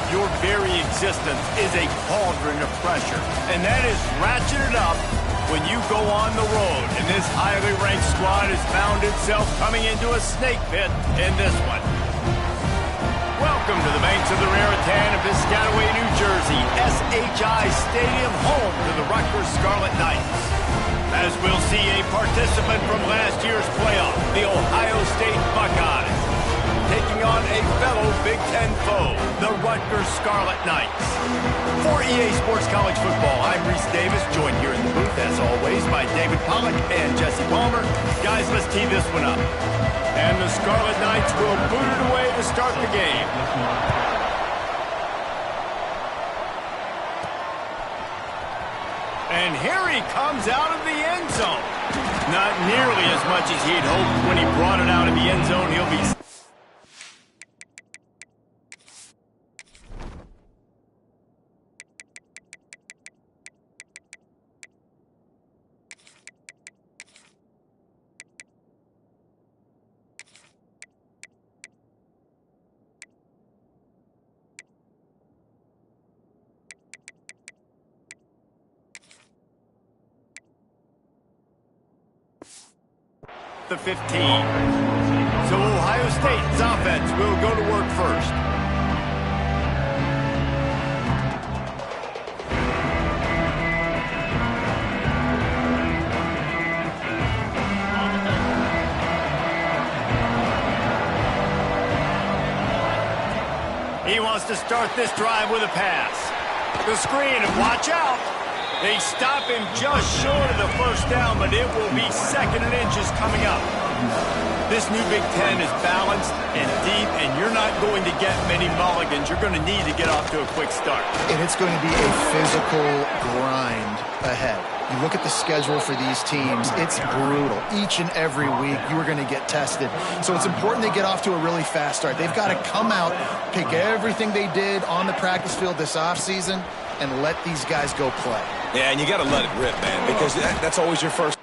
Your very existence is a cauldron of pressure, and that is ratcheted up when you go on the road. And this highly ranked squad has found itself coming into a snake pit in this one. Welcome to the banks of the Raritan of Piscataway, New Jersey, SHI Stadium, home to the Rutgers Scarlet Knights. As we'll see a participant from last year's playoff, the Ohio State Buckeyes, taking on a fellow Big Ten foe, the Rutgers Scarlet Knights. For EA Sports College Football, I'm Reese Davis, joined here in the booth, as always, by David Pollack and Jesse Palmer. Guys, let's tee this one up. And the Scarlet Knights will boot it away to start the game. And here he comes out of the end zone. Not nearly as much as he'd hoped when he brought it out of the end zone. He'll be... the 15. So Ohio State's offense will go to work first. He wants to start this drive with a pass. The screen, and watch out. They stop him just short of the first down, but it will be second and inches coming up. This new Big Ten is balanced and deep, and you're not going to get many mulligans. You're going to need to get off to a quick start. And it's going to be a physical grind ahead. You look at the schedule for these teams, it's brutal. Each and every week, you are going to get tested. So it's important they get off to a really fast start. They've got to come out, pick everything they did on the practice field this offseason, and let these guys go play. Yeah, and you got to let it rip, man, because that's always your first.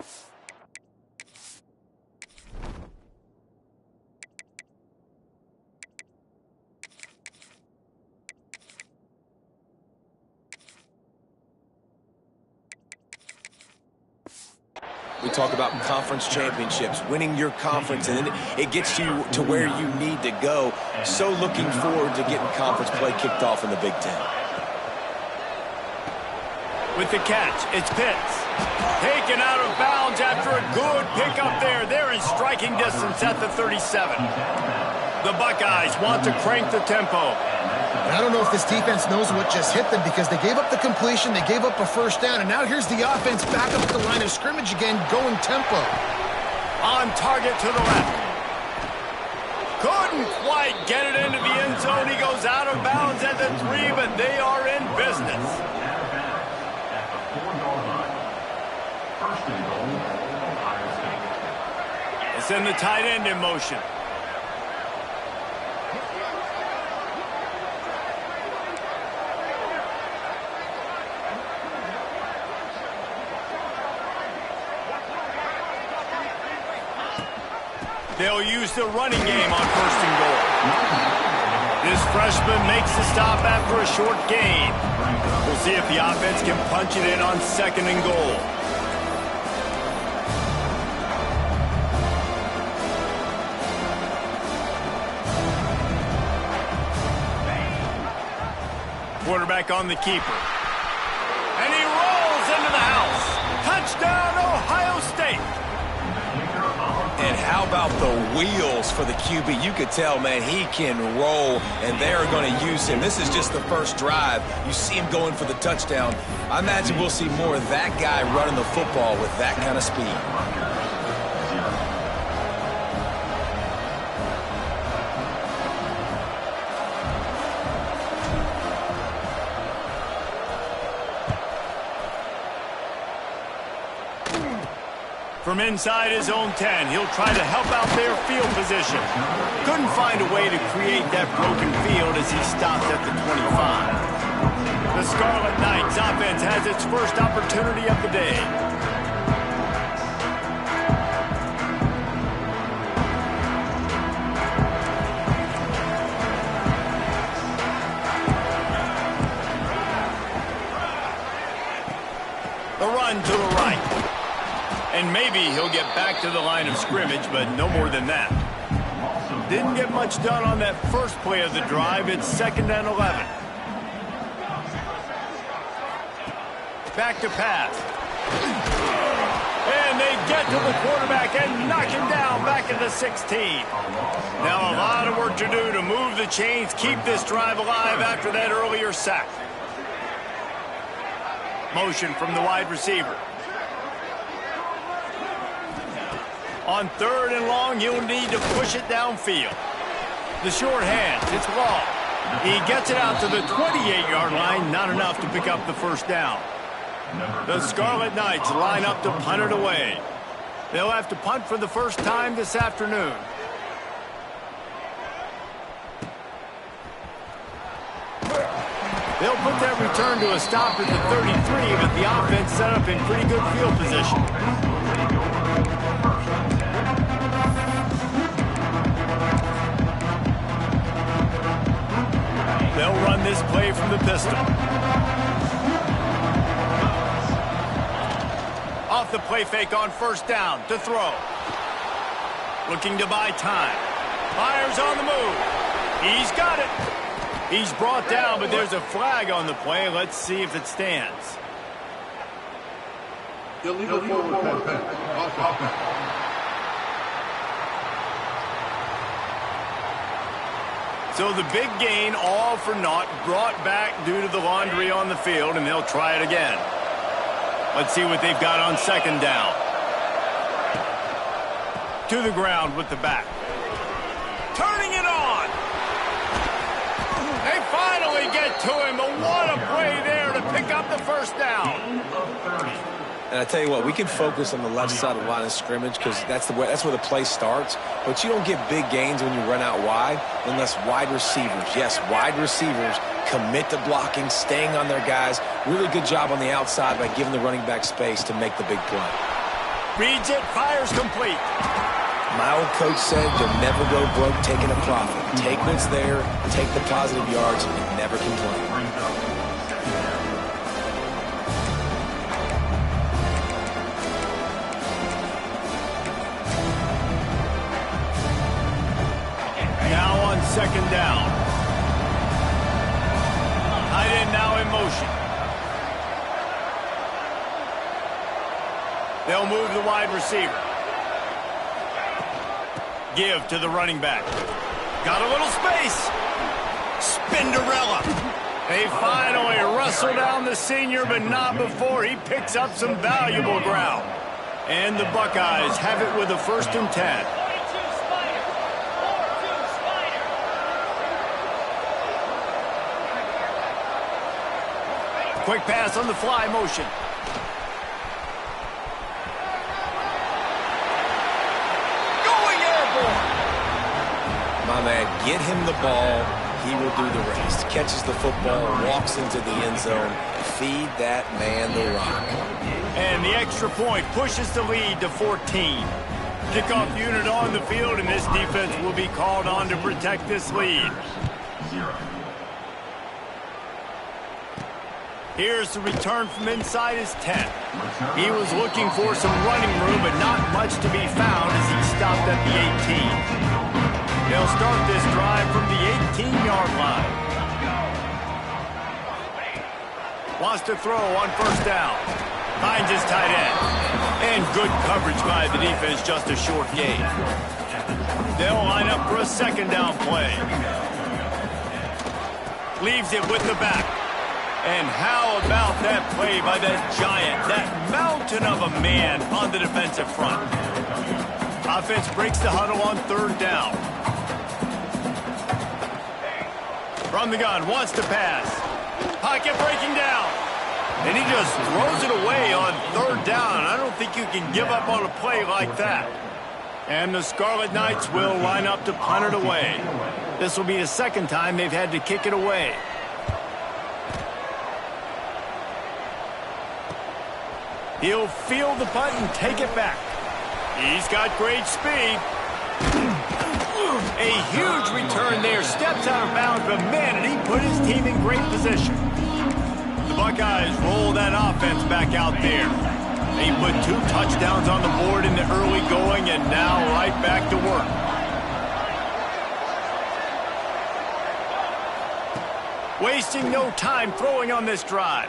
We talk about conference championships, winning your conference, and then it gets you to where you need to go. So looking forward to getting conference play kicked off in the Big Ten. With the catch, it's Pitts. Taken out of bounds after a good pickup there. They're in striking distance at the 37. The Buckeyes want to crank the tempo. I don't know if this defense knows what just hit them, because they gave up the completion, they gave up a first down, and now here's the offense back up at the line of scrimmage again, going tempo. On target to the left. Couldn't quite get it into the end zone. He goes out of bounds at the 3, but they are in business. Send the tight end in motion. They'll use the running game on first and goal. This freshman makes the stop after a short gain. We'll see if the offense can punch it in on second and goal. Quarterback on the keeper. And he rolls into the house. Touchdown, Ohio State. And how about the wheels for the QB? You could tell, man, he can roll, and they're going to use him. This is just the first drive. You see him going for the touchdown. I imagine we'll see more of that guy running the football with that kind of speed. From inside his own 10, he'll try to help out their field position. Couldn't find a way to create that broken field as he stopped at the 25. The Scarlet Knights offense has its first opportunity of the day. run to the right. And maybe he'll get back to the line of scrimmage, but no more than that. Didn't get much done on that first play of the drive. It's 2nd and 11. Back to pass. And they get to the quarterback and knock him down back at the 16. Now a lot of work to do to move the chains, keep this drive alive after that earlier sack. Motion from the wide receiver. On 3rd and long, he'll need to push it downfield. The short hands, it's long. He gets it out to the 28-yard line, not enough to pick up the first down. The Scarlet Knights line up to punt it away. They'll have to punt for the first time this afternoon. They'll put that return to a stop at the 33, but the offense set up in pretty good field position. They'll run this play from the pistol. Off the play fake on 1st down to throw. Looking to buy time. Fires on the move. He's got it. He's brought down, but there's a flag on the play. Let's see if it stands. Illegal forward offense. So the big gain, all for naught, brought back due to the laundry on the field, and they'll try it again. Let's see what they've got on 2nd down. To the ground with the back. Turning it on. They finally get to him, but what a play there to pick up the first down. And I tell you what, we can focus on the left side of the line of scrimmage because that's where the play starts. But you don't get big gains when you run out wide unless wide receivers, yes, wide receivers, commit to blocking, staying on their guys. Really good job on the outside by giving the running back space to make the big play. Reads it, fires complete. My old coach said you'll never go broke taking a profit. Take what's there, take the positive yards, and never complain. Now on 2nd down. Tight end now in motion. They'll move the wide receiver. Give to the running back. Got a little space. Spinderella. They finally wrestle down the senior, but not before he picks up some valuable ground. And the Buckeyes have it with a 1st and 10. Quick pass on the fly motion. Going airborne. My man, get him the ball. He will do the rest. Catches the football, walks into the end zone. Feed that man the rock. And the extra point pushes the lead to 14. Kickoff unit on the field, and this defense will be called on to protect this lead. Here's the return from inside his 10. He was looking for some running room, but not much to be found as he stopped at the 18. They'll start this drive from the 18-yard line. Wants to throw on 1st down. Finds his tight end. And good coverage by the defense, just a short gain. They'll line up for a 2nd down play. Leaves it with the back. And how about that play by that giant, that mountain of a man on the defensive front? Offense breaks the huddle on 3rd down. From the gun, wants to pass. Pocket breaking down. And he just throws it away on 3rd down. I don't think you can give up on a play like that. And the Scarlet Knights will line up to punt it away. This will be the 2nd time they've had to kick it away. He'll field the punt and take it back. He's got great speed. A huge return there. Steps out of bounds, but man, did he put his team in great position. The Buckeyes roll that offense back out there. He put 2 touchdowns on the board in the early going, and now right back to work. Wasting no time throwing on this drive.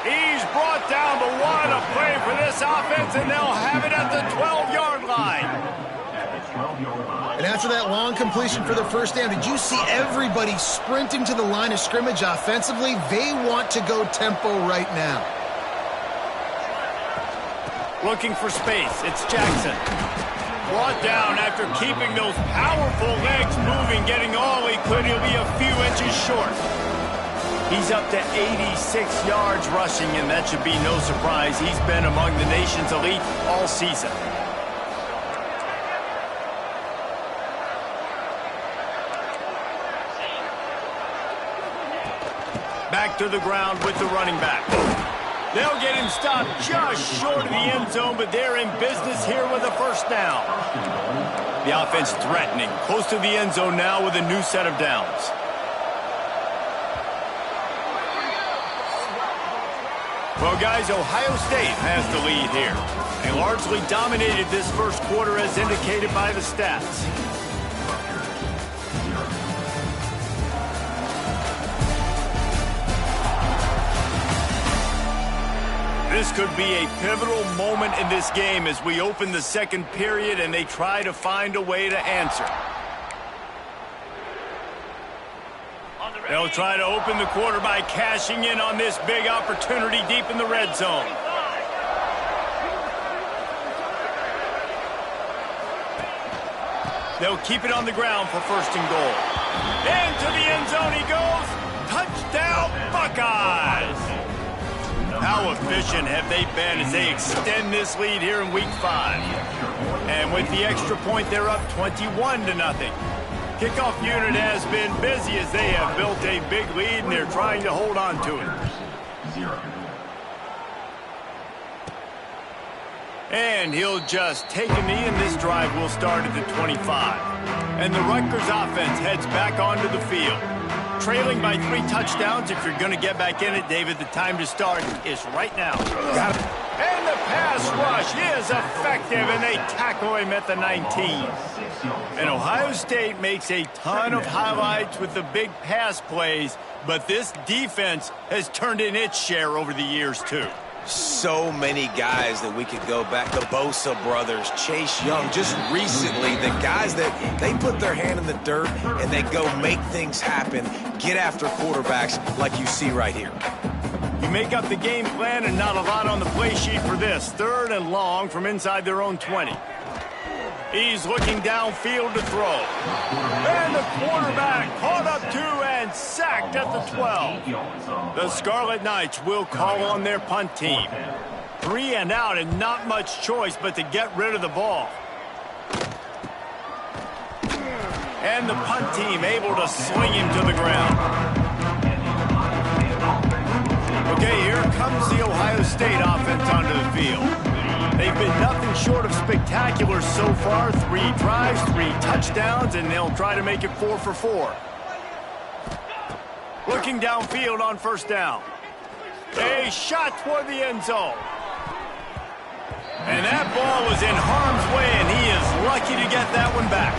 He's brought down, but what a play for this offense, and they'll have it at the 12-yard line. And after that long completion for the first down, did you see everybody sprinting to the line of scrimmage offensively? They want to go tempo right now. Looking for space. It's Jackson. Brought down after keeping those powerful legs moving, getting all he could. He'll be a few inches short. He's up to 86 yards rushing, and that should be no surprise. He's been among the nation's elite all season. Back to the ground with the running back. They'll get him stopped just short of the end zone, but they're in business here with a first down. The offense threatening, close to the end zone now with a new set of downs. Well, guys, Ohio State has the lead here. They largely dominated this first quarter as indicated by the stats. This could be a pivotal moment in this game as we open the second period and they try to find a way to answer. They'll try to open the quarter by cashing in on this big opportunity deep in the red zone. They'll keep it on the ground for first and goal. Into the end zone he goes. Touchdown, Buckeyes! How efficient have they been as they extend this lead here in Week 5? And with the extra point, they're up 21-0. Kickoff unit has been busy as they have built a big lead, and they're trying to hold on to it. And he'll just take a knee, and this drive will start at the 25. And the Rutgers offense heads back onto the field. Trailing by 3 touchdowns. If you're going to get back in it, David, the time to start is right now. Got it. And the pass rush is effective, and they tackle him at the 19. And Ohio State makes a ton of highlights with the big pass plays, but this defense has turned in its share over the years, too. So many guys that we could go back. The Bosa brothers, Chase Young, just recently, the guys that they put their hand in the dirt and they go make things happen, get after quarterbacks like you see right here. You make up the game plan and not a lot on the play sheet for this. 3rd and long from inside their own 20. He's looking downfield to throw. And the quarterback caught up to and sacked at the 12. The Scarlet Knights will call on their punt team. 3 and out and not much choice but to get rid of the ball. And the punt team able to swing him to the ground. Okay, here comes the Ohio State offense onto the field. They've been nothing short of spectacular so far. 3 drives, 3 touchdowns, and they'll try to make it 4 for 4. Looking downfield on first down. A shot toward the end zone. And that ball was in harm's way, and he is lucky to get that one back.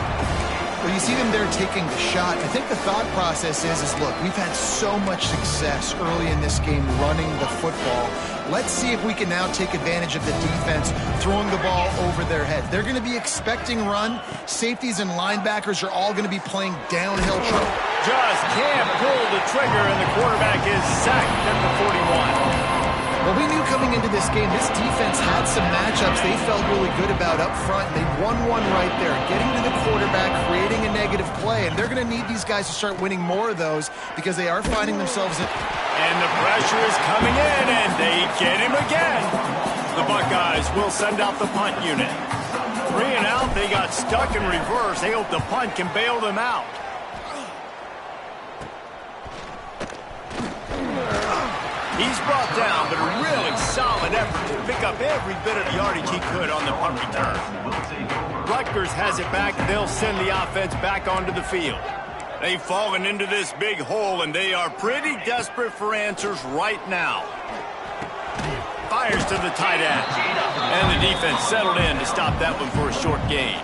Well, you see them there taking the shot. I think the thought process is look, we've had so much success early in this game running the football. Let's see if we can now take advantage of the defense throwing the ball over their head. They're going to be expecting run. Safeties and linebackers are all going to be playing downhill. Just can't pull the trigger, and the quarterback is sacked at the 41. Well, we knew coming into this game, this defense had some matchups they felt really good about up front. They won one right there, getting to the quarterback, creating a negative play, and they're going to need these guys to start winning more of those because they are finding themselves in. And the pressure is coming in, and they get him again. The Buckeyes will send out the punt unit. 3 and out, they got stuck in reverse. They hope the punt can bail them out. He's brought down, but a really solid effort to pick up every bit of yardage he could on the punt return. Rutgers has it back. They'll send the offense back onto the field. They've fallen into this big hole, and they are pretty desperate for answers right now. fires to the tight end. And the defense settled in to stop that one for a short gain.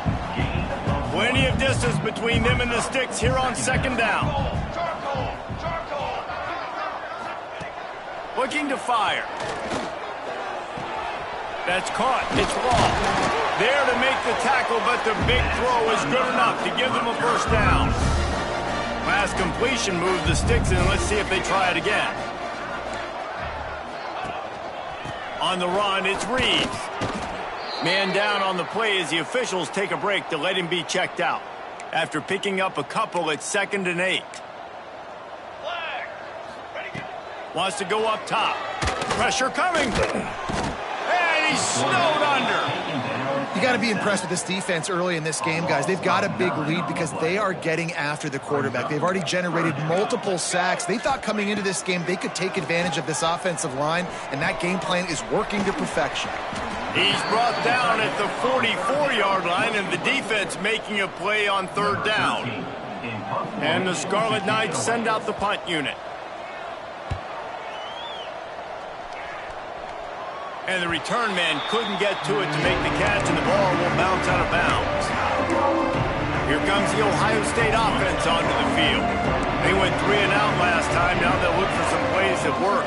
Plenty of distance between them and the sticks here on second down. Looking to fire. That's caught. It's long. There to make the tackle, but the big throw is good enough to give them a first down. Last completion moved the sticks in. Let's see if they try it again. On the run, it's Reeves. Man down on the play as the officials take a break to let him be checked out. After picking up a couple, it's 2nd and 8. Wants to go up top. Pressure coming. And he's snowed under. You got to be impressed with this defense early in this game, guys. They've got a big lead because they are getting after the quarterback. They've already generated multiple sacks. They thought coming into this game they could take advantage of this offensive line, and that game plan is working to perfection. He's brought down at the 44-yard line, and the defense making a play on 3rd down. And the Scarlet Knights send out the punt unit. And the return man couldn't get to it to make the catch, and the ball will bounce out of bounds. Here comes the Ohio State offense onto the field. They went 3 and out last time. Now they'll look for some plays that work.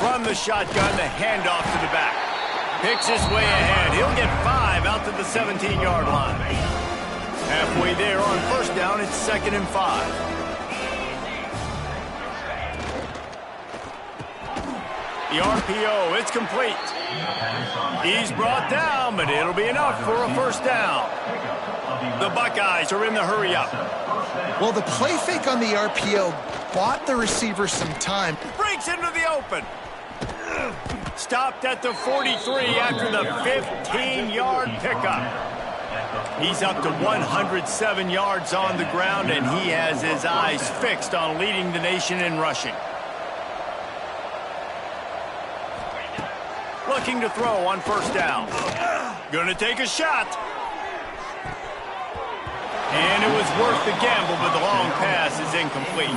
From the shotgun, the handoff to the back. Picks his way ahead. He'll get 5 out to the 17-yard line. Halfway there on first down, it's 2nd and 5. The RPO, it's complete. He's brought down, but it'll be enough for a first down. The Buckeyes are in the hurry-up. Well, the play fake on the RPO bought the receiver some time. Breaks into the open. Stopped at the 43 after the 15-yard pickup. He's up to 107 yards on the ground, and he has his eyes fixed on leading the nation in rushing. Looking to throw on first down. Gonna take a shot. And it was worth the gamble, but the long pass is incomplete.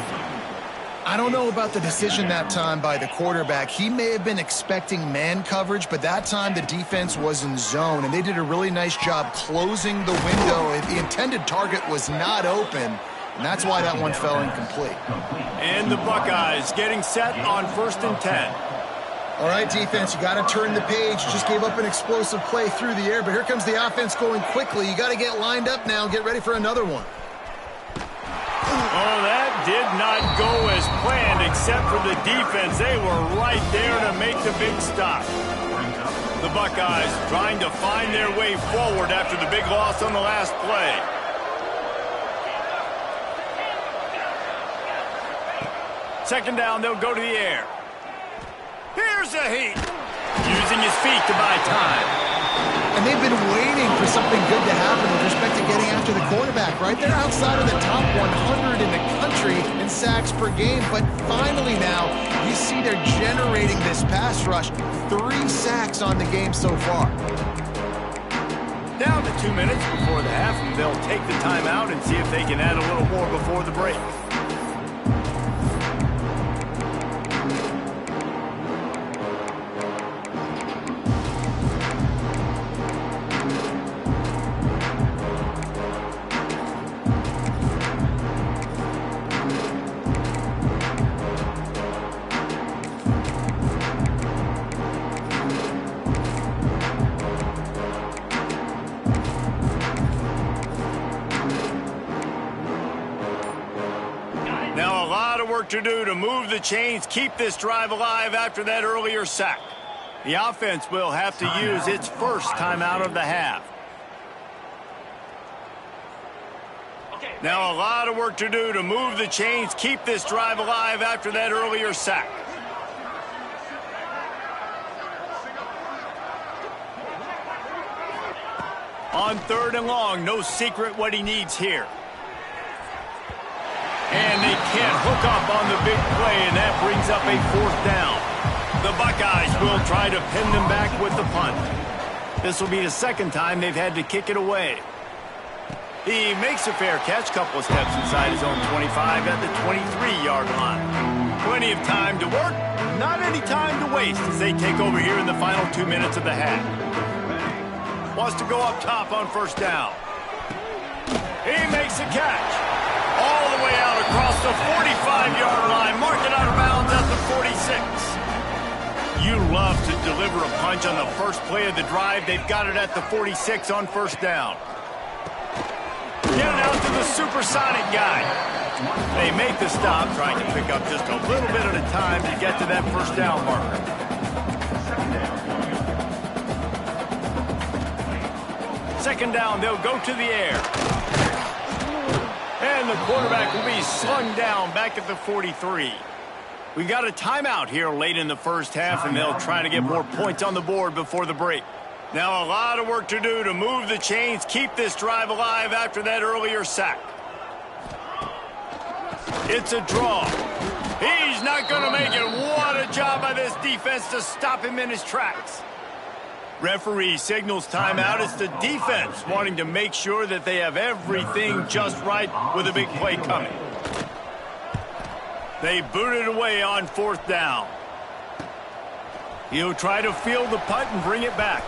I don't know about the decision that time by the quarterback. He may have been expecting man coverage, but that time the defense was in zone, and they did a really nice job closing the window. The intended target was not open, and that's why that one fell incomplete. And the Buckeyes getting set on 1st and 10. All right, defense, you got to turn the page. Just gave up an explosive play through the air, but here comes the offense going quickly. You got to get lined up now and get ready for another one. Oh, that did not go as planned, except for the defense. They were right there to make the big stop. The Buckeyes trying to find their way forward after the big loss on the last play. Second down, they'll go to the air. Here's a heat. Using his feet to buy time. And they've been waiting for something good to happen with respect to getting after the quarterback, right? They're outside of the top 100 in the country in sacks per game, but finally now you see they're generating this pass rush. 3 sacks on the game so far. Down to 2 minutes before the half, and they'll take the timeout and see if they can add a little more before the break. To do to move the chains, keep this drive alive after that earlier sack. The offense will have to use its first timeout of the half. Now a lot of work to do to move the chains, keep this drive alive after that earlier sack. On 3rd and long, no secret what he needs here. And they can't hook up on the big play, and that brings up a 4th down. The Buckeyes will try to pin them back with the punt. This will be the 2nd time they've had to kick it away. He makes a fair catch, couple of steps inside his own 25 at the 23-yard line. Plenty of time to work, Not any time to waste as they take over here in the final 2 minutes of the half. Wants to go up top on first down. He makes the catch. All the way out across the 45-yard line. Mark it out of bounds at the 46. You love to deliver a punch on the first play of the drive. They've got it at the 46 on first down. Get it out to the supersonic guy. They make the stop, trying to pick up just a little bit at a time to get to that first down marker. Second down, they'll go to the air. And the quarterback will be slung down back at the 43. We got a timeout here late in the first half, and they'll try to get more points on the board before the break. Now a lot of work to do to move the chains, keep this drive alive after that earlier sack. It's a draw. He's not going to make it. What a job by this defense to stop him in his tracks. Referee signals timeout. It's the defense wanting to make sure that they have everything just right with a big play coming. They boot it away on fourth down. He'll try to field the punt and bring it back.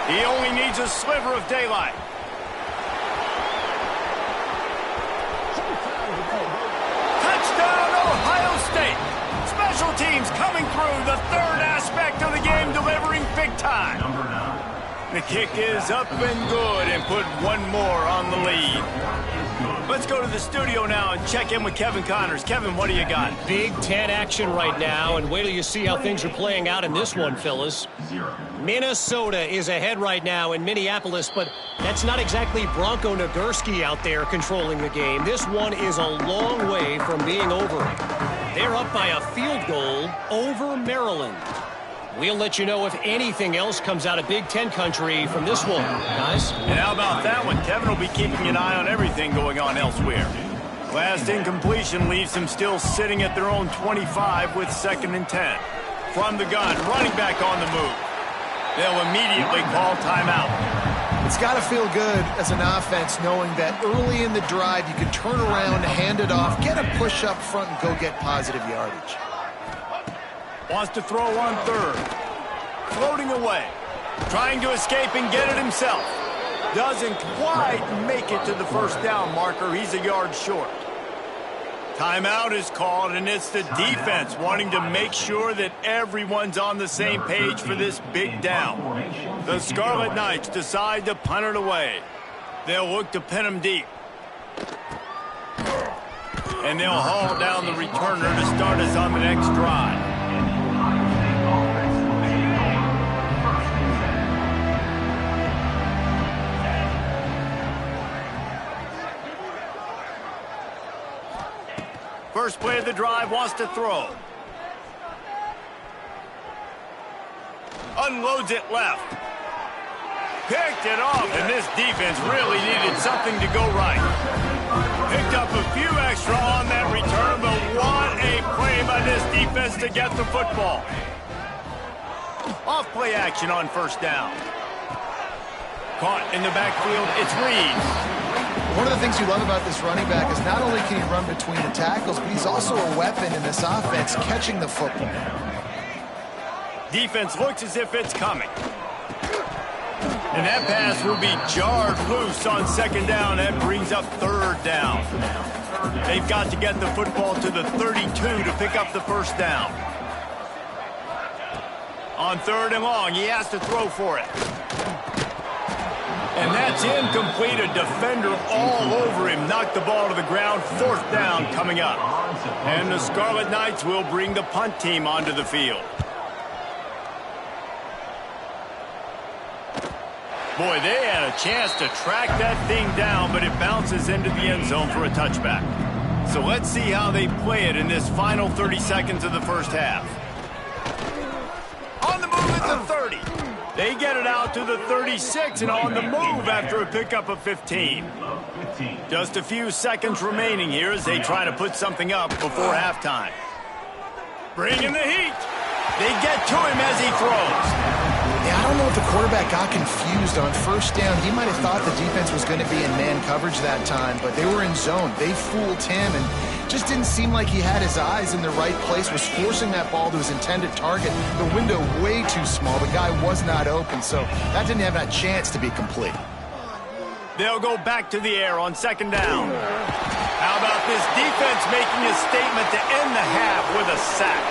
He only needs a sliver of daylight. Touchdown, Ohio State. Special teams coming through, the third aspect of the game, delivering big time. The kick is up and good and put one more on the lead. Let's go to the studio now and check in with Kevin Connors. Kevin, what do you got? Big Ten action right now, and wait till you see how things are playing out in this one, fellas. Minnesota is ahead right now in Minneapolis, but that's not exactly Bronco Nagurski out there controlling the game. This one is a long way from being over. They're up by a field goal over Maryland. We'll let you know if anything else comes out of Big Ten country from this one, guys. And how about that one? Kevin will be keeping an eye on everything going on elsewhere. Last incompletion leaves them still sitting at their own 25 with 2nd and 10. From the gun, running back on the move. They'll immediately call timeout. It's got to feel good as an offense knowing that early in the drive you can turn around, hand it off, get a push up front, and go get positive yardage. Wants to throw on third. Floating away. Trying to escape and get it himself. Doesn't quite make it to the first down marker. He's a yard short. Timeout is called, and it's the defense wanting to make sure that everyone's on the same page for this big down. The Scarlet Knights decide to punt it away. They'll look to pin him deep. And they'll haul down the returner to start us on the next drive. First play of the drive, wants to throw. Unloads it left. Picked it off, and this defense really needed something to go right. Picked up a few extra on that return, but what a play by this defense to get the football. Off play action on first down. Caught in the backfield, it's Reed. One of the things you love about this running back is not only can he run between the tackles, but he's also a weapon in this offense, catching the football. Defense looks as if it's coming. And that pass will be jarred loose on second down. That brings up third down. They've got to get the football to the 32 to pick up the first down. On third and long, he has to throw for it. And that's incomplete. A defender all over him. Knocked the ball to the ground. Fourth down coming up. And the Scarlet Knights will bring the punt team onto the field. Boy, they had a chance to track that thing down, but it bounces into the end zone for a touchback. So let's see how they play it in this final 30 seconds of the first half. On the move at the 30. They get it out to the 36 and on the move after a pickup of 15. Just a few seconds remaining here as they try to put something up before halftime. Bringing the heat. They get to him as he throws. Yeah, I don't know if the quarterback got confused on first down. He might have thought the defense was going to be in man coverage that time, but they were in zone. They fooled him and just didn't seem like he had his eyes in the right place, was forcing that ball to his intended target. The window way too small. The guy was not open, so that didn't have that chance to be complete. They'll go back to the air on second down. How about this defense making a statement to end the half with a sack?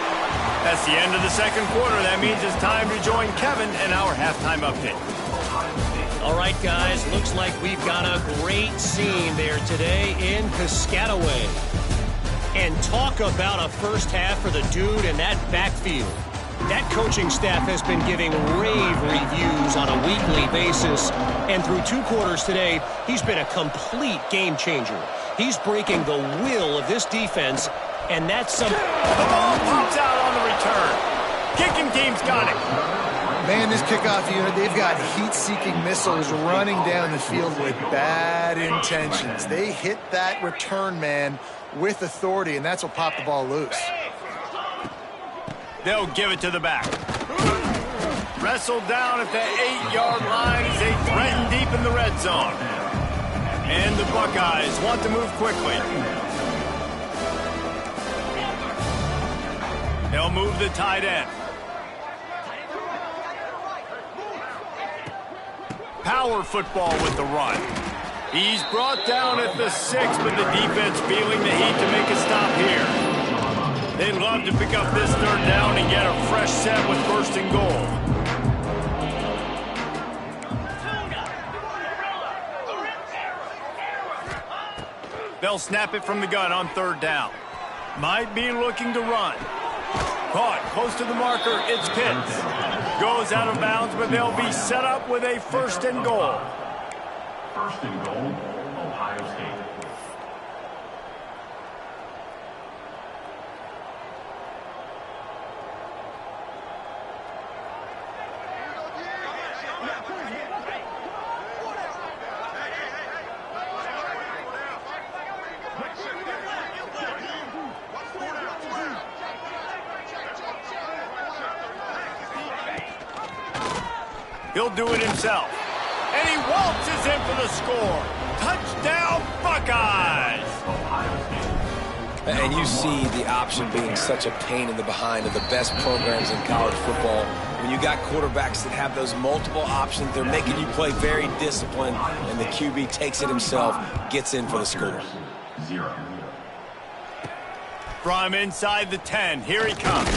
That's the end of the second quarter. That means it's time to join Kevin in our halftime update. All right, guys, looks like we've got a great scene there today in Piscataway. And talk about a first half for the dude in that backfield. That coaching staff has been giving rave reviews on a weekly basis. And through 2 quarters today, he's been a complete game changer. He's breaking the will of this defense, and that's some... The ball pops out on the return. Kicking team's got it. Man, this kickoff unit, they've got heat-seeking missiles running down the field with bad intentions. They hit that return man with authority, and that's what popped the ball loose. They'll give it to the back. Wrestled down at the 8-yard line as they threaten deep in the red zone. And the Buckeyes want to move quickly. They'll move the tight end. Power football with the run. He's brought down at the 6, but the defense feeling the heat to make a stop here. They'd love to pick up this third down and get a fresh set with first and goal. They'll snap it from the gun on third down. Might be looking to run. Caught close to the marker. It's Pitts. Goes out of bounds, but they'll be set up with a first and goal. First and goal, Ohio State. He'll do it himself. And he waltzes in for the score. Touchdown, Buckeyes! And you see the option being such a pain in the behind of the best programs in college football. When you got quarterbacks that have those multiple options, they're making you play very disciplined, and the QB takes it himself, gets in for the score. From inside the 10, here he comes.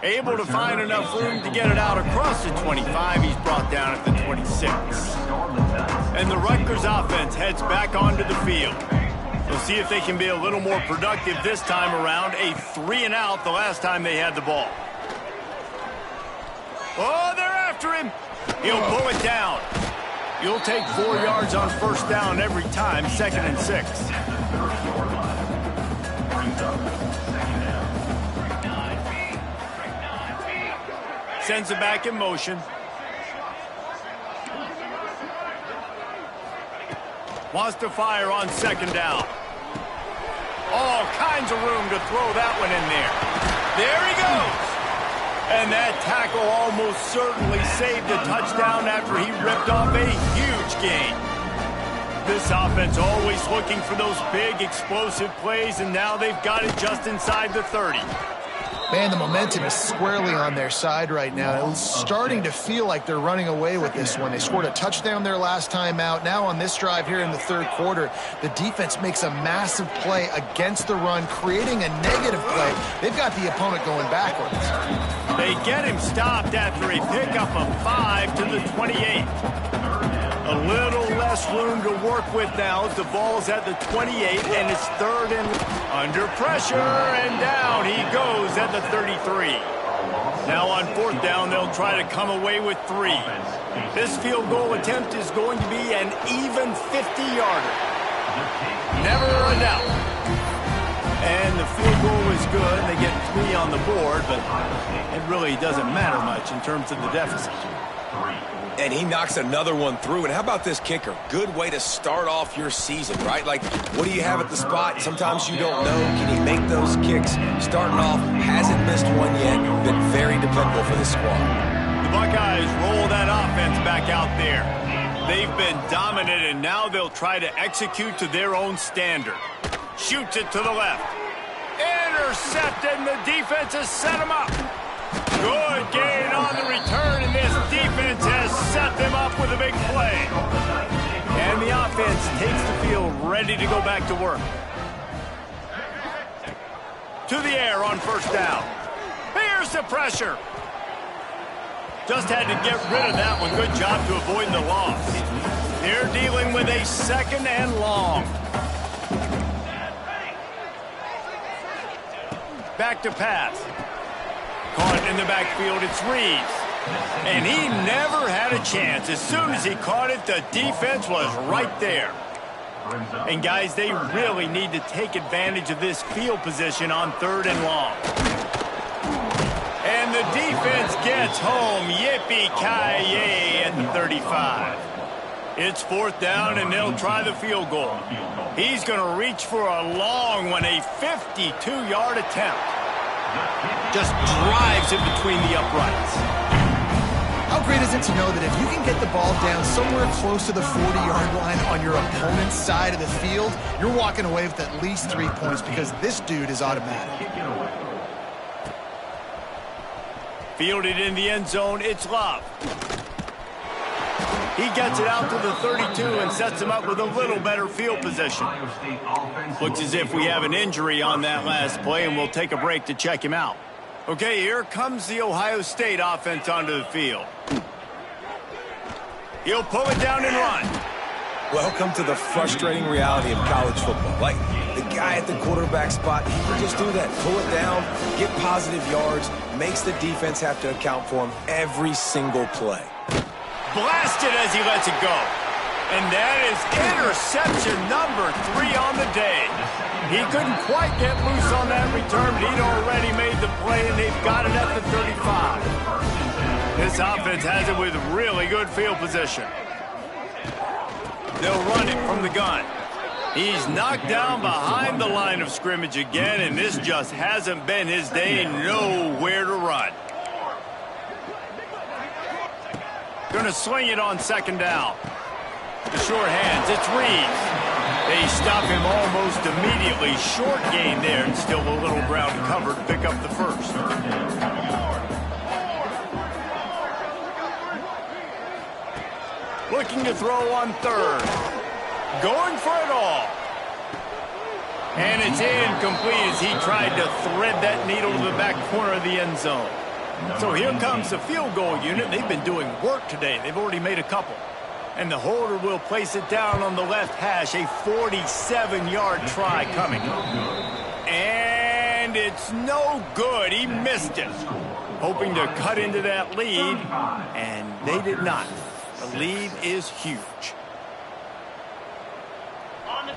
Able to find enough room to get it out across the 25. He's brought down at the 26. And the Rutgers offense heads back onto the field. We'll see if they can be a little more productive this time around. A 3-and-out the last time they had the ball. Oh, they're after him. He'll pull it down. You'll take 4 yards on first down every time, 2nd and 6. Sends it back in motion. Wants to fire on second down. All kinds of room to throw that one in there. There he goes. And that tackle almost certainly saved a touchdown after he ripped off a huge gain. This offense always looking for those big explosive plays, and now they've got it just inside the 30. Man, the momentum is squarely on their side right now. It's starting to feel like they're running away with this one. They scored a touchdown their last time out. Now on this drive here in the third quarter, the defense makes a massive play against the run, creating a negative play. They've got the opponent going backwards. They get him stopped after a pickup of 5 to the 28. A little less room to work with now as the ball's at the 28, and it's third and under pressure, and down he goes at the 33. Now on fourth down, they'll try to come away with 3. This field goal attempt is going to be an even 50-yarder. Never a doubt. And the field goal is good. They get 3 on the board, but it really doesn't matter much in terms of the deficit. And he knocks another one through. And how about this kicker? Good way to start off your season, right? Like, what do you have at the spot? Sometimes you don't know. Can he make those kicks? Starting off, hasn't missed one yet. Been very dependable for the squad. The Buckeyes roll that offense back out there. They've been dominant, and now they'll try to execute to their own standard. Shoots it to the left. Intercepted, and the defense has set him up. Good gain on the return, and this defense has set them up with a big play. And the offense takes the field ready to go back to work. To the air on first down. Here's the pressure. Just had to get rid of that one. Good job to avoid the loss. They're dealing with a second and long. Back to pass. Caught in the backfield, it's Reeves. And he never had a chance. As soon as he caught it, the defense was right there. And guys, they really need to take advantage of this field position on third and long. And the defense gets home. Yippee-ki-yay at the 35. It's fourth down, and they'll try the field goal. He's going to reach for a long one, a 52-yard attempt. Just drives it between the uprights. How great is it to know that if you can get the ball down somewhere close to the 40-yard line on your opponent's side of the field, you're walking away with at least 3 points because this dude is automatic. Fielded in the end zone, it's Love. He gets it out to the 32 and sets him up with a little better field position. Looks as if we have an injury on that last play, and we'll take a break to check him out. Okay, here comes the Ohio State offense onto the field. He'll pull it down and run. Welcome to the frustrating reality of college football. Like, the guy at the quarterback spot, he can just do that. Pull it down, get positive yards, makes the defense have to account for him every single play. Blasted as he lets it go. And that is interception number 3 on the day. He couldn't quite get loose on that return, but he'd already made the play, and they've got it at the 35. This offense has it with really good field position. They'll run it from the gun. He's knocked down behind the line of scrimmage again, and this just hasn't been his day. Nowhere to run. Going to sling it on second down. The short hands, it's Reeves. They stop him almost immediately. Short gain there, and still a little ground covered to pick up the first. Looking to throw on third. Going for it all. And it's incomplete as he tried to thread that needle to the back corner of the end zone. So here comes the field goal unit. They've been doing work today. They've already made a couple. And the holder will place it down on the left hash. A 47-yard try coming. And it's no good. He missed it. Hoping to cut into that lead, and they did not. The lead is huge.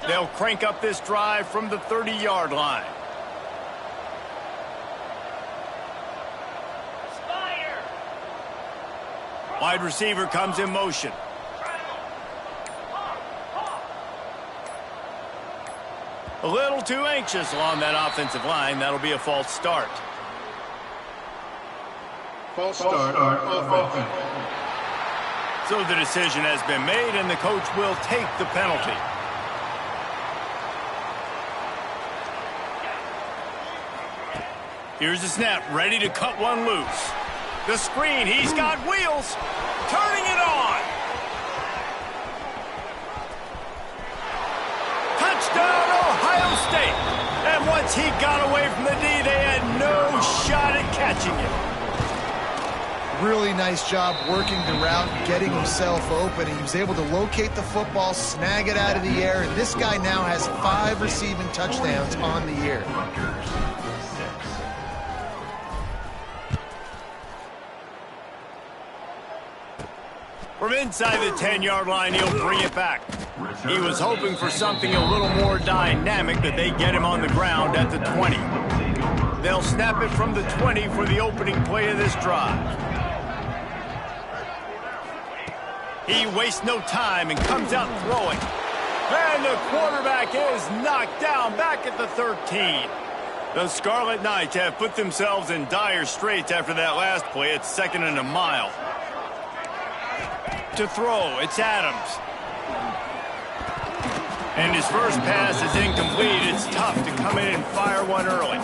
They'll crank up this drive from the 30-yard line. Wide receiver comes in motion. A little too anxious along that offensive line. That'll be a false start. False start on offense. So the decision has been made, and the coach will take the penalty. Here's the snap, ready to cut one loose. The screen, he's got wheels. Turning it on. Touchdown, Ohio State. And once he got away from the D, they had no shot at catching it. Really nice job working the route, getting himself open. He was able to locate the football, snag it out of the air, and this guy now has 5 receiving touchdowns on the year. From inside the 10-yard line, he'll bring it back. He was hoping for something a little more dynamic, but they get him on the ground at the 20. They'll snap it from the 20 for the opening play of this drive. He wastes no time and comes out throwing. And the quarterback is knocked down back at the 13. The Scarlet Knights have put themselves in dire straits after that last play. It's 2nd and a mile. to throw. It's Adams. And his first pass is incomplete. It's tough to come in and fire one early.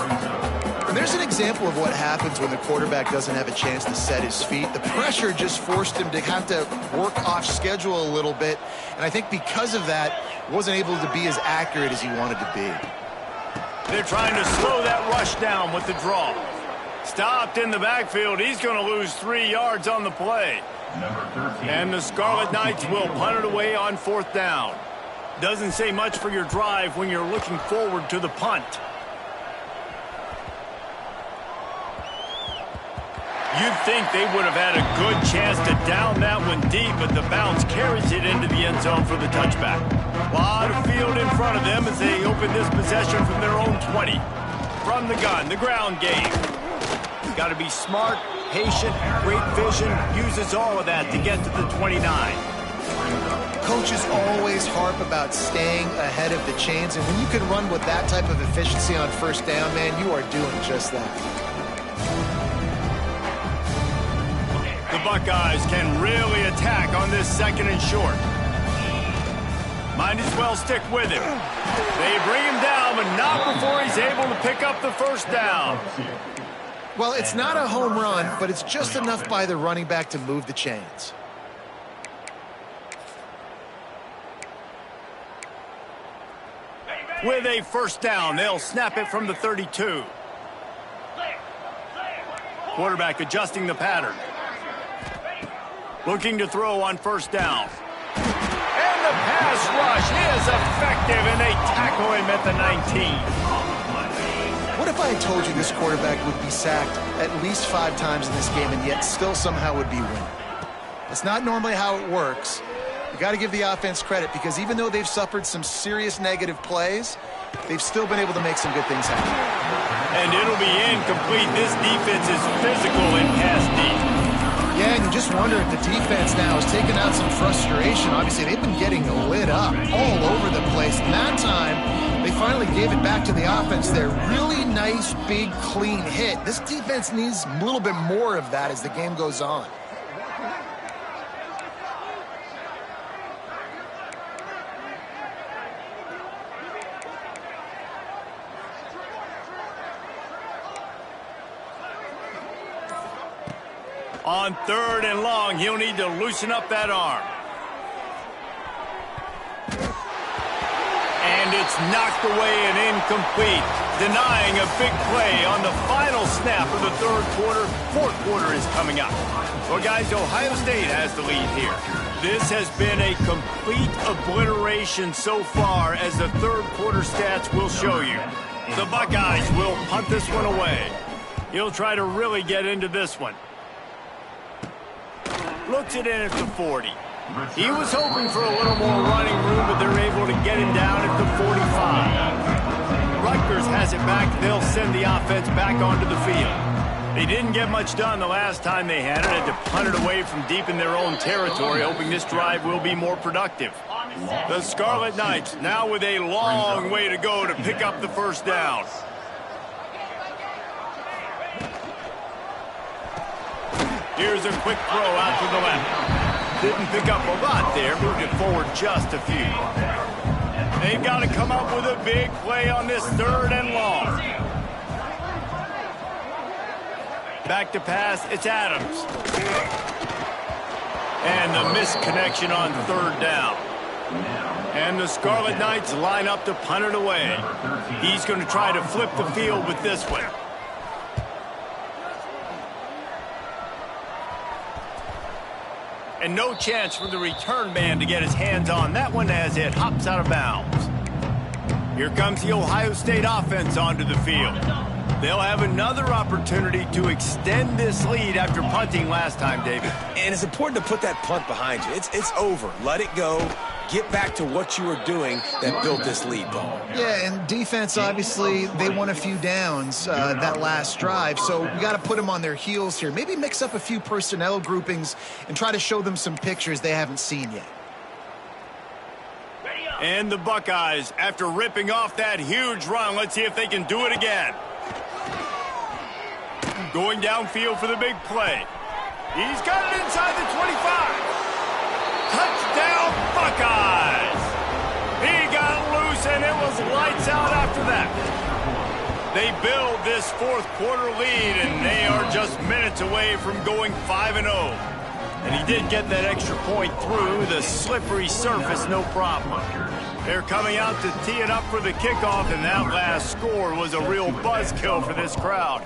And there's an example of what happens when the quarterback doesn't have a chance to set his feet. The pressure just forced him to have to work off schedule a little bit. And I think because of that, wasn't able to be as accurate as he wanted to be. They're trying to slow that rush down with the draw. Stopped in the backfield. He's going to lose 3 yards on the play. And the Scarlet Knights will punt it away on 4th down. Doesn't say much for your drive when you're looking forward to the punt. You'd think they would have had a good chance to down that one deep, but the bounce carries it into the end zone for the touchback. A lot of field in front of them as they open this possession from their own 20. From the gun, the ground game. Got to be smart, patient, great vision, uses all of that to get to the 29. Coaches always harp about staying ahead of the chains, and when you can run with that type of efficiency on 1st down, man, you are doing just that. The Buckeyes can really attack on this 2nd and short. Might as well stick with him. They bring him down, but not before he's able to pick up the 1st down. Well, it's not a home run, but it's just enough by the running back to move the chains. With a 1st down, they'll snap it from the 32. Quarterback adjusting the pattern. Looking to throw on 1st down. And the pass rush is effective, and they tackle him at the 19. What if I had told you this quarterback would be sacked at least 5 times in this game and yet still somehow would be winning? That's not normally how it works. You got to give the offense credit because even though they've suffered some serious negative plays, they've still been able to make some good things happen. And it'll be incomplete. This defense is physical and pass deep. Yeah, and you just wonder if the defense now has taken out some frustration. Obviously, they've been getting lit up all over the place. And that time, they finally gave it back to the offense there. Really nice, big, clean hit. This defense needs a little bit more of that as the game goes on. On 3rd and long, he'll need to loosen up that arm. And it's knocked away and incomplete, denying a big play on the final snap of the 3rd quarter. 4th quarter is coming up. Well, guys, Ohio State has the lead here. This has been a complete obliteration so far, as the 3rd quarter stats will show you. The Buckeyes will punt this one away. He'll try to really get into this one. Looks it in at the 40. He was hoping for a little more running room, but they're able to get him down at the 45. Rutgers has it back. They'll send the offense back onto the field. They didn't get much done the last time they had it. Had to punt it away from deep in their own territory, hoping this drive will be more productive. The Scarlet Knights now with a long way to go to pick up the 1st down. Here's a quick throw out to the left. Didn't pick up a lot there, moved it forward just a few. They've got to come up with a big play on this 3rd and long. Back to pass, it's Adams. And the missed connection on 3rd down. And the Scarlet Knights line up to punt it away. He's going to try to flip the field with this one. And no chance for the return man to get his hands on that one as it hops out of bounds. Here comes the Ohio State offense onto the field. They'll have another opportunity to extend this lead after punting last time, David. And it's important to put that punt behind you. It's over. Let it go. Get back to what you were doing that built this lead, Paul. Yeah, and defense, obviously, they won a few downs that last drive, so we got to put them on their heels here. Maybe mix up a few personnel groupings and try to show them some pictures they haven't seen yet. And the Buckeyes, after ripping off that huge run, let's see if they can do it again. Going downfield for the big play. He's got it inside the 25. Buckeyes. He got loose, and it was lights out after that. They build this fourth quarter lead, and they are just minutes away from going 5-0. And he did get that extra point through the slippery surface, no problem. They're coming out to tee it up for the kickoff, and that last score was a real buzzkill for this crowd.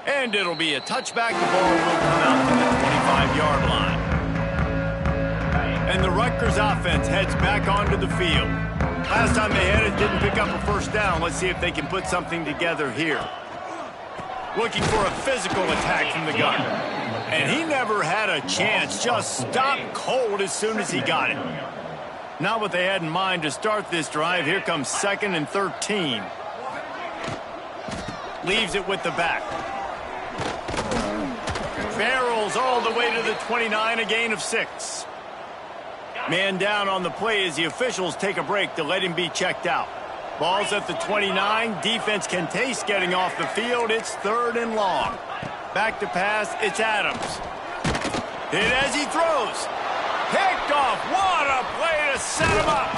And it'll be a touchback. The ball will come out to the 25-yard line. And the Rutgers offense heads back onto the field. Last time they had it, didn't pick up a first down. Let's see if they can put something together here. Looking for a physical attack from the gun. And he never had a chance. Just stopped cold as soon as he got it. Not what they had in mind to start this drive. Here comes 2nd and 13. Leaves it with the back. Barrels all the way to the 29, a gain of 6. Man down on the play as the officials take a break to let him be checked out. Ball's at the 29. Defense can taste getting off the field. It's 3rd and long. Back to pass. It's Adams. Hit as he throws. Picked off. What a play to set him up.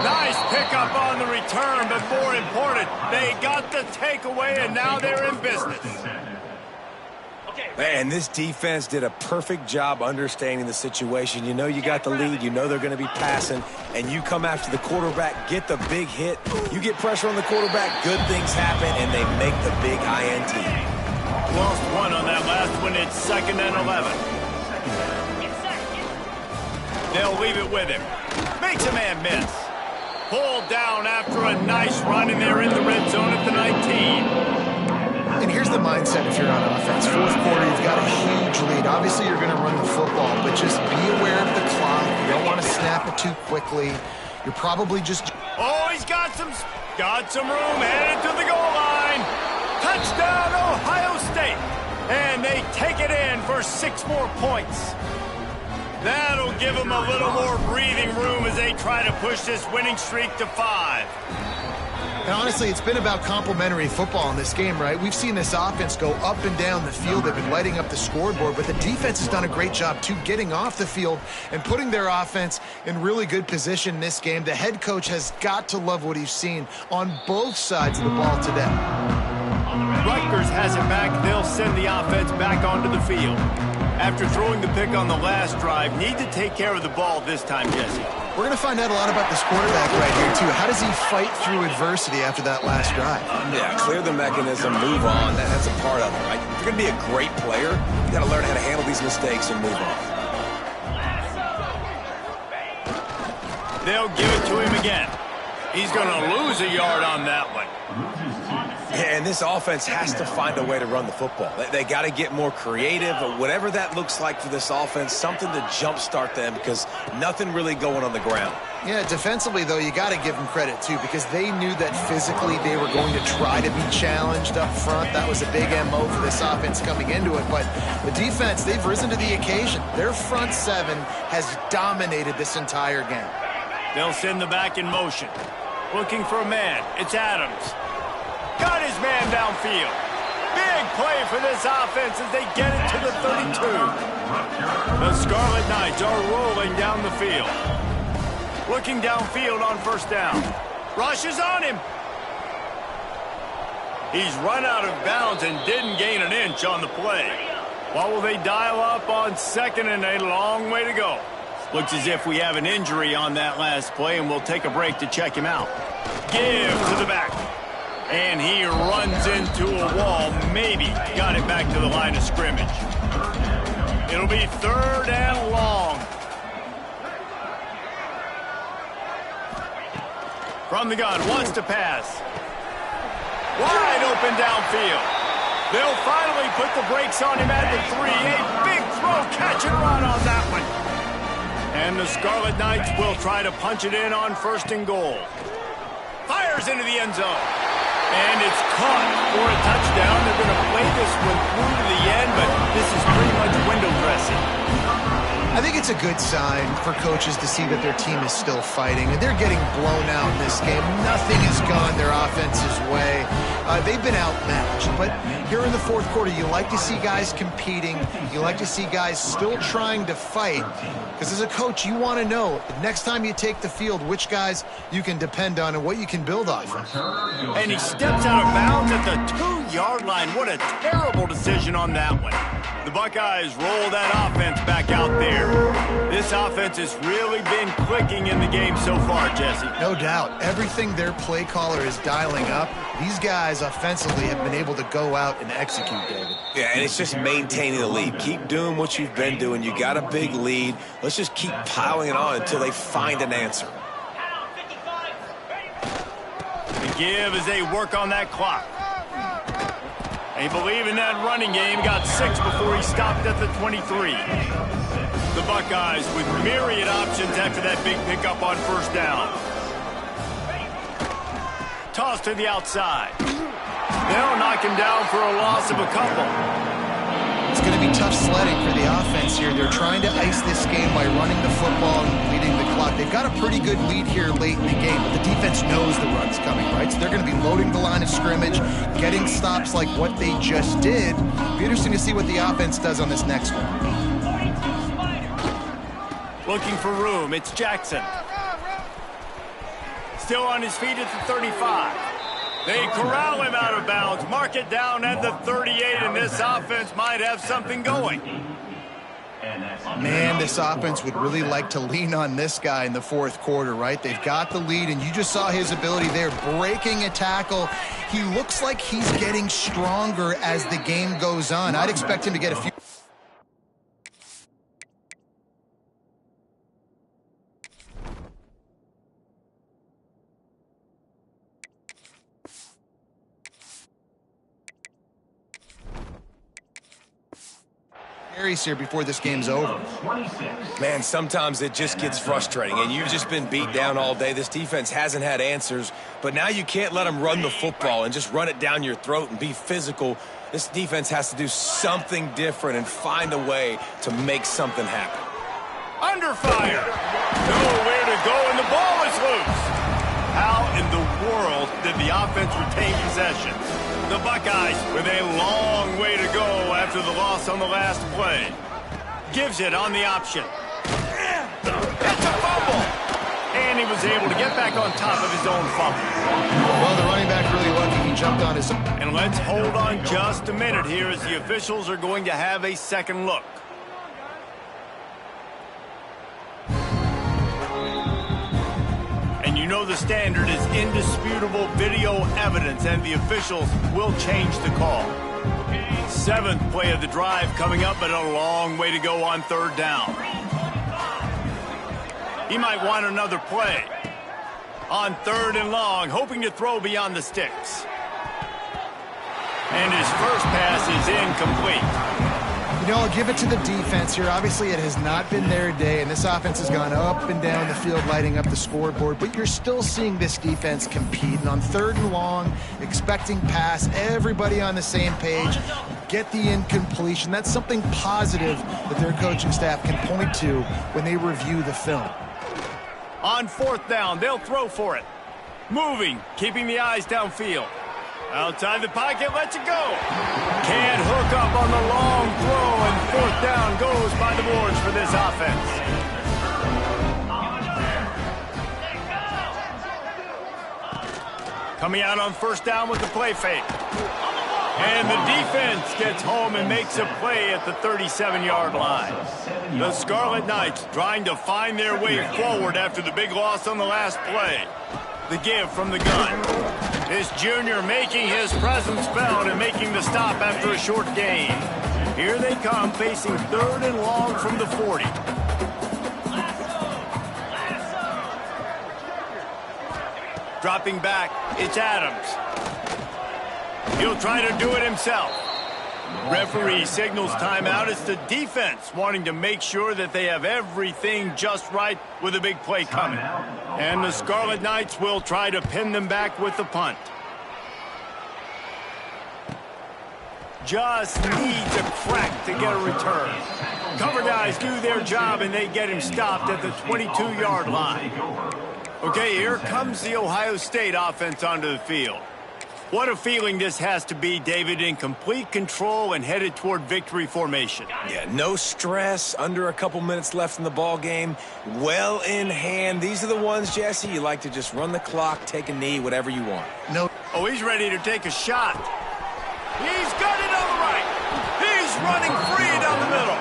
Nice pickup on the return, but more important, they got the takeaway, and now they're in business. Man, this defense did a perfect job understanding the situation. You know you got the lead. You know they're going to be passing. And you come after the quarterback, get the big hit. You get pressure on the quarterback, good things happen, and they make the big INT. Lost one on that last one. It's 2nd and 11. They'll leave it with him. Makes a man miss. Pulled down after a nice run, and they're in the red zone at the 19. And here's the mindset if you're on offense. Fourth quarter, you've got a huge lead. Obviously, you're going to run the football, but just be aware of the clock. You don't want to snap it too quickly. You're probably just... Oh, he's got some room headed to the goal line. Touchdown, Ohio State. And they take it in for 6 more points. That'll give them a little more breathing room as they try to push this winning streak to 5. And honestly, it's been about complementary football in this game, right? We've seen this offense go up and down the field. They've been lighting up the scoreboard, but the defense has done a great job, too, getting off the field and putting their offense in really good position in this game. The head coach has got to love what he's seen on both sides of the ball today. Rutgers has it back. They'll send the offense back onto the field. After throwing the pick on the last drive, need to take care of the ball this time, Jesse. We're going to find out a lot about this quarterback right here, too. How does he fight through adversity after that last drive? Yeah, clear the mechanism, move on. That's a part of it, right? If you're going to be a great player, you got to learn how to handle these mistakes and move on. They'll give it to him again. He's going to lose a yard on that one. And this offense has to find a way to run the football. They got to get more creative, or whatever that looks like for this offense, something to jumpstart them because nothing really going on the ground. Yeah, defensively, though, you got to give them credit, too, because they knew that physically they were going to try to be challenged up front. That was a big MO for this offense coming into it. But the defense, they've risen to the occasion. Their front 7 has dominated this entire game. They'll send the back in motion. Looking for a man. It's Adams. Got his man downfield. Big play for this offense as they get it to the 32. The Scarlet Knights are rolling down the field. Looking downfield on first down. Rush is on him. He's run out of bounds and didn't gain an inch on the play. What will they dial up on 2nd and a long way to go? Looks as if we have an injury on that last play, and we'll take a break to check him out. Give to the back. And he runs into a wall. Maybe got it back to the line of scrimmage. It'll be 3rd and long. From the gun, wants to pass. Wide open downfield. They'll finally put the brakes on him at the 3. A big throw, catch and run on that one. And the Scarlet Knights will try to punch it in on 1st and goal. Fires into the end zone. And it's caught for a touchdown. They're going to play this one through to the end, but this is pretty much window dressing. I I think it's a good sign for coaches to see that their team is still fighting, and they're getting blown out in this game. Nothing has gone their offense's way. They've been outmatched, but here in the fourth quarter, you like to see guys competing. You like to see guys still trying to fight, because as a coach, you want to know next time you take the field which guys you can depend on and what you can build off of. And he steps out of bounds at the 2-yard line. What a terrible decision on that one. The Buckeyes roll that offense back out there. This offense has really been clicking in the game so far, Jesse. No doubt. Everything their play caller is dialing up, these guys offensively have been able to go out and execute, David. Yeah, and it's just maintaining the lead. Keep doing what you've been doing. You got a big lead. Let's just keep piling it on until they find an answer. The give as they work on that clock. They believe in that running game. Got 6 before he stopped at the 23. The Buckeyes with myriad options after that big pickup on first down. Toss to the outside. They'll knock him down for a loss of a couple. It's going to be tough sledding for the offense here. They're trying to ice this game by running the football and leading the clock. They've got a pretty good lead here late in the game, but the defense knows the run's coming, right? So they're going to be loading the line of scrimmage, getting stops like what they just did. It'll be interesting to see what the offense does on this next one. Looking for room. It's Jackson. Still on his feet at the 35. They corral him out of bounds, mark it down at the 38, and this offense might have something going. Man, this offense would really like to lean on this guy in the fourth quarter, right? They've got the lead, and you just saw his ability there, breaking a tackle. He looks like he's getting stronger as the game goes on. I'd expect him to get a few... here before this game's over. Man, sometimes it just gets frustrating, and you've just been beat down all day. This defense hasn't had answers, but now you can't let them run the football and just run it down your throat and be physical. This defense has to do something different and find a way to make something happen. Under fire. Nowhere to go, and the ball is loose. How in the world did the offense retain possession? The Buckeyes with a long way to go after the loss on the last play. Gives it on the option. It's a fumble. And he was able to get back on top of his own fumble. Well, the running back really lucky. He jumped on his... And let's hold on just a minute here as the officials are going to have a second look. And you know the standard is indisputable video evidence, and the officials will change the call. 7th play of the drive coming up, but a long way to go on third down. He might want another play. On 3rd and long, hoping to throw beyond the sticks. And his first pass is incomplete. You know, I'll give it to the defense here. Obviously, it has not been their day, and this offense has gone up and down the field, lighting up the scoreboard, but you're still seeing this defense compete. And on 3rd and long, expecting pass, everybody on the same page, get the incompletion. That's something positive that their coaching staff can point to when they review the film. On 4th down, they'll throw for it. Moving, keeping the eyes downfield. Outside the pocket, lets it go. Can't hook up on the long throw, and 4th down goes by the boards for this offense. Coming out on 1st down with the play fake. And the defense gets home and makes a play at the 37-yard line. The Scarlet Knights trying to find their way forward after the big loss on the last play. The give from the gun. This junior making his presence felt and making the stop after a short gain. Here they come, facing 3rd and long from the 40. Dropping back, it's Adams. He'll try to do it himself. Referee signals timeout. It's the defense wanting to make sure that they have everything just right with a big play coming. And the Scarlet Knights will try to pin them back with the punt. just needs a crack to get a return. Cover guys do their job, and they get him stopped at the 22-yard line. Okay, here comes the Ohio State offense onto the field. What a feeling this has to be, David, in complete control and headed toward victory formation. Yeah, no stress, under a couple minutes left in the ball game, well in hand. These are the ones, Jesse, you like to just run the clock, take a knee, whatever you want. No. Oh, he's ready to take a shot. He's got it on the right. He's running free down the middle.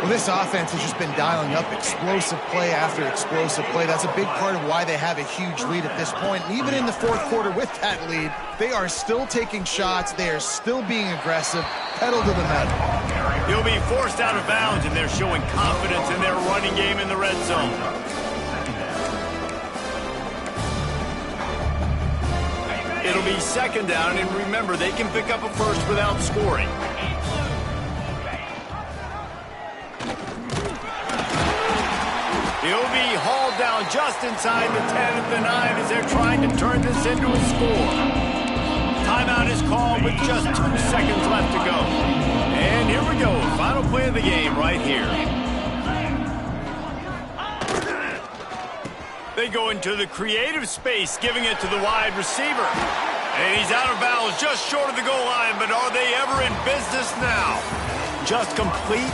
Well, this offense has just been dialing up explosive play after explosive play. That's a big part of why they have a huge lead at this point. And even in the fourth quarter with that lead, they are still taking shots. They are still being aggressive, pedal to the metal. He'll be forced out of bounds, and they're showing confidence in their running game in the red zone. It'll be second down, and remember, they can pick up a first without scoring. He'll be hauled down just inside the 10 at the 9 as they're trying to turn this into a score. Timeout is called with just 2 seconds left to go. And here we go, final play of the game right here. They go into the creative space, giving it to the wide receiver. And he's out of bounds just short of the goal line, but are they ever in business now? Just complete